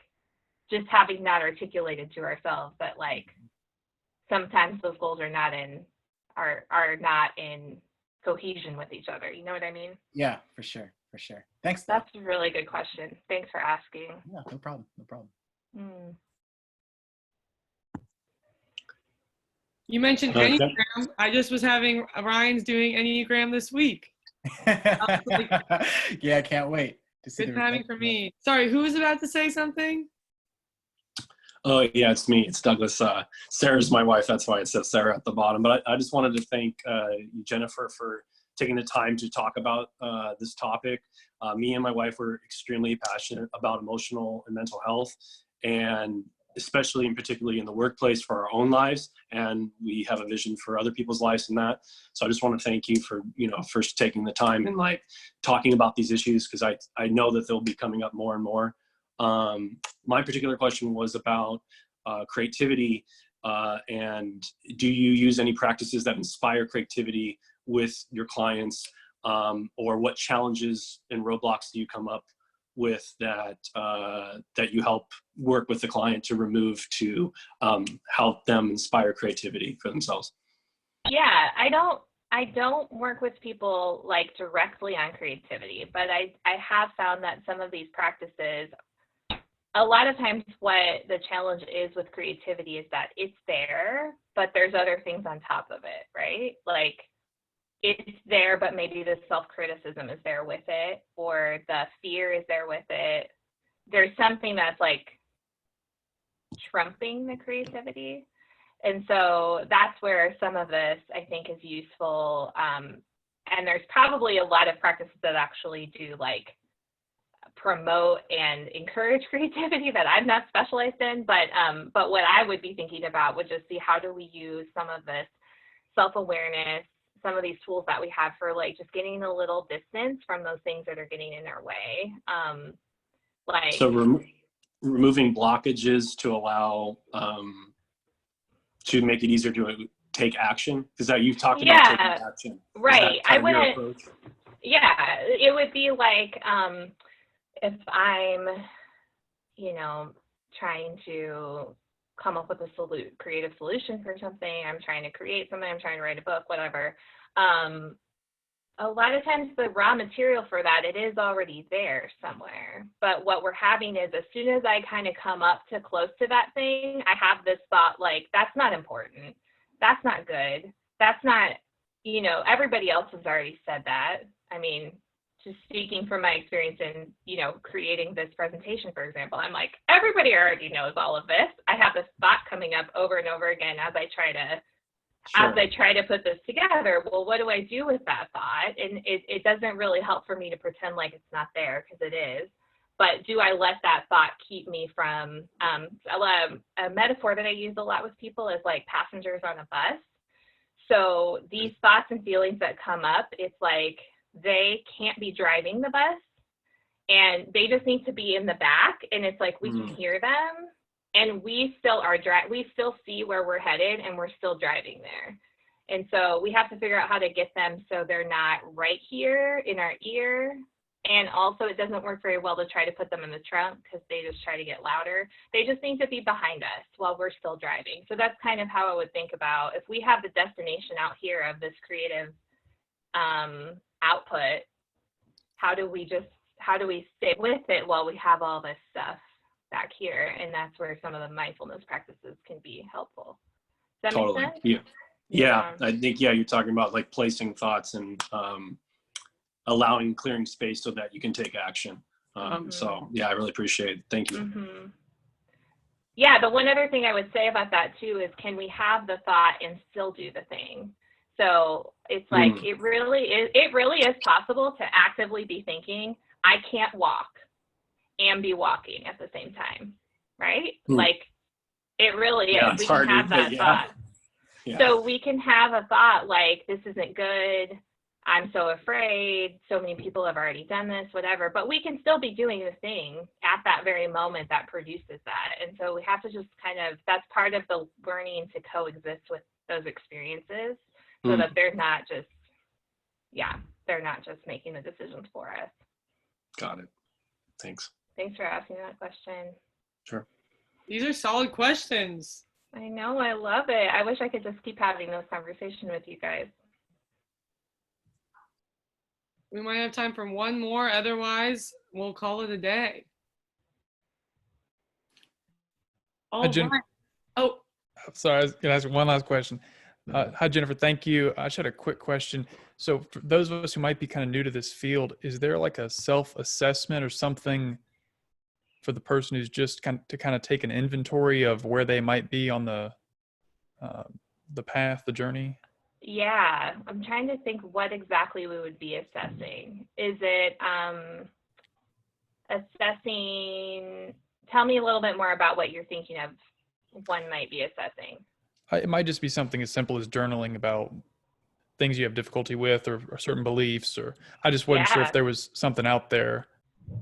just having not articulated to ourselves that like sometimes those goals are not in cohesion with each other. You know what I mean? Yeah, for sure. Thanks. That's a really good question. Thanks for asking. Yeah, no problem. You mentioned Enneagram. I just was having Ryan's doing Enneagram this week. Yeah, I can't wait to see. Good timing for me. Sorry, who was about to say something? Oh, yeah, it's me. It's Douglas. Sarah's my wife. That's why it says Sarah at the bottom. But I just wanted to thank you, Jennifer, for taking the time to talk about this topic. Me and my wife were extremely passionate about emotional and mental health, and especially and particularly in the workplace for our own lives. And we have a vision for other people's lives in that. So I just want to thank you for, first taking the time and like talking about these issues, because I know that they'll be coming up more and more. My particular question was about creativity, and do you use any practices that inspire creativity with your clients, or what challenges and roadblocks do you come up with that you help work with the client to remove to help them inspire creativity for themselves? Yeah, I don't work with people like directly on creativity, but I have found that some of these practices, a lot of times what the challenge is with creativity is that it's there, but there's other things on top of it, right? Like it's there, but maybe the self-criticism is there with it, or the fear is there with it. There's something that's like trumping the creativity. And so that's where some of this, I think, is useful. And there's probably a lot of practices that actually do like promote and encourage creativity that I'm not specialized in, but what I would be thinking about would just be how do we use some of this self-awareness, some of these tools that we have for like just getting a little distance from those things that are getting in our way. So removing blockages to allow to make it easier to take action, because you've talked about taking action. Right. I wouldn't. Yeah, it would be like if I'm, trying to come up with a creative solution for something, I'm trying to create something, I'm trying to write a book, whatever. A lot of times the raw material for that, it is already there somewhere. But what we're having is as soon as I kind of come up to close to that thing, I have this thought like, that's not important. That's not good. That's not, everybody else has already said that. I mean, just speaking from my experience in, creating this presentation, for example, I'm like, everybody already knows all of this. I have this thought coming up over and over again as I try to put this together. Well, what do I do with that thought? And it doesn't really help for me to pretend like it's not there, because it is. But do I let that thought keep me from, a metaphor that I use a lot with people is like passengers on a bus. So these thoughts and feelings that come up, it's like they can't be driving the bus and they just need to be in the back. And it's like we can hear them and we still are we still see where we're headed and we're still driving there. And so we have to figure out how to get them so they're not right here in our ear. And also it doesn't work very well to try to put them in the trunk because they just try to get louder. They just need to be behind us while we're still driving. So that's kind of how I would think about if we have the destination out here of this creative output, how do we stay with it while we have all this stuff back here? And that's where some of the mindfulness practices can be helpful. Does that Totally. make sense? Yeah. Yeah. I think, yeah, you're talking about like placing thoughts and clearing space so that you can take action. So yeah, I really appreciate it. Thank you. Yeah, the one other thing I would say about that too is, can we have the thought and still do the thing? So it's like it really is possible to actively be thinking, I can't walk, and be walking at the same time, right? Like it really is. Yeah, it's we can harder, have that thought. Yeah. So we can have a thought like, this isn't good, I'm so afraid, so many people have already done this, whatever, but we can still be doing the thing at that very moment that produces that. And so we have to just that's part of the learning to coexist with those experiences so that they're not just making the decisions for us. Got it. Thanks. Thanks for asking that question. Sure. These are solid questions. I know, I love it. I wish I could just keep having those conversations with you guys. We might have time for one more, otherwise we'll call it a day. Hi, oh, sorry, I was going to ask one last question. Hi, Jennifer. Thank you. I just had a quick question. So for those of us who might be kind of new to this field, is there like a self-assessment or something for the person who's just kind of take an inventory of where they might be on the path, the journey? Yeah, I'm trying to think what exactly we would be assessing. Is it assessing? Tell me a little bit more about what you're thinking of one might be assessing. It might just be something as simple as journaling about things you have difficulty with or certain beliefs, or I just wasn't sure if there was something out there.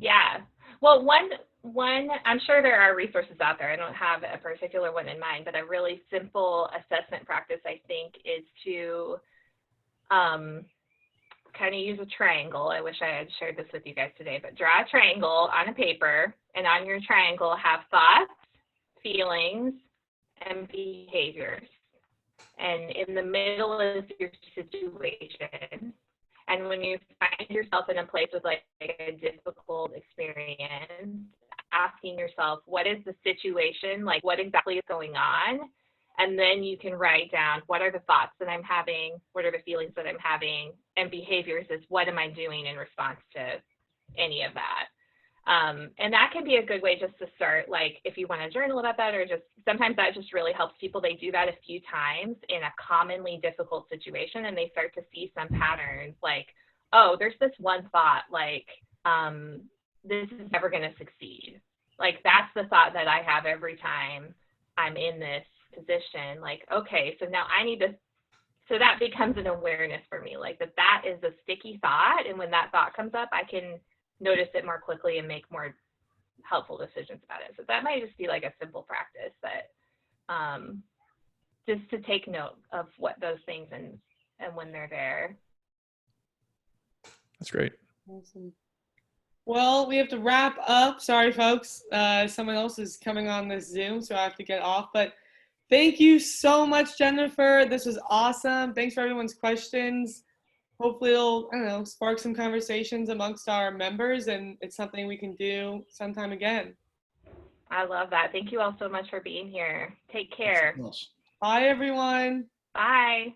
Yeah. Well, one, I'm sure there are resources out there. I don't have a particular one in mind, but a really simple assessment practice, I think, is to kind of use a triangle. I wish I had shared this with you guys today, but draw a triangle on a paper, and on your triangle have thoughts, feelings, and behaviors. And in the middle is your situation. And when you find yourself in a place with like a difficult experience, asking yourself, what is the situation? Like, what exactly is going on? And then you can write down, what are the thoughts that I'm having? What are the feelings that I'm having? And behaviors is, what am I doing in response to any of that? And that can be a good way just to start, like, if you want to journal about that, or just sometimes that just really helps people. They do that a few times in a commonly difficult situation, and they start to see some patterns like, oh, there's this one thought, like, this is never going to succeed. Like, that's the thought that I have every time I'm in this position. Like, okay, so now I need to, so that becomes an awareness for me, like that is a sticky thought. And when that thought comes up, I can notice it more quickly and make more helpful decisions about it. So that might just be like a simple practice that just to take note of what those things and when they're there. That's great. Awesome. Well, we have to wrap up. Sorry, folks. Someone else is coming on this Zoom, so I have to get off. But thank you so much, Jennifer. This was awesome. Thanks for everyone's questions. Hopefully it'll, I don't know, spark some conversations amongst our members, and it's something we can do sometime again. I love that. Thank you all so much for being here. Take care. Bye, everyone. Bye.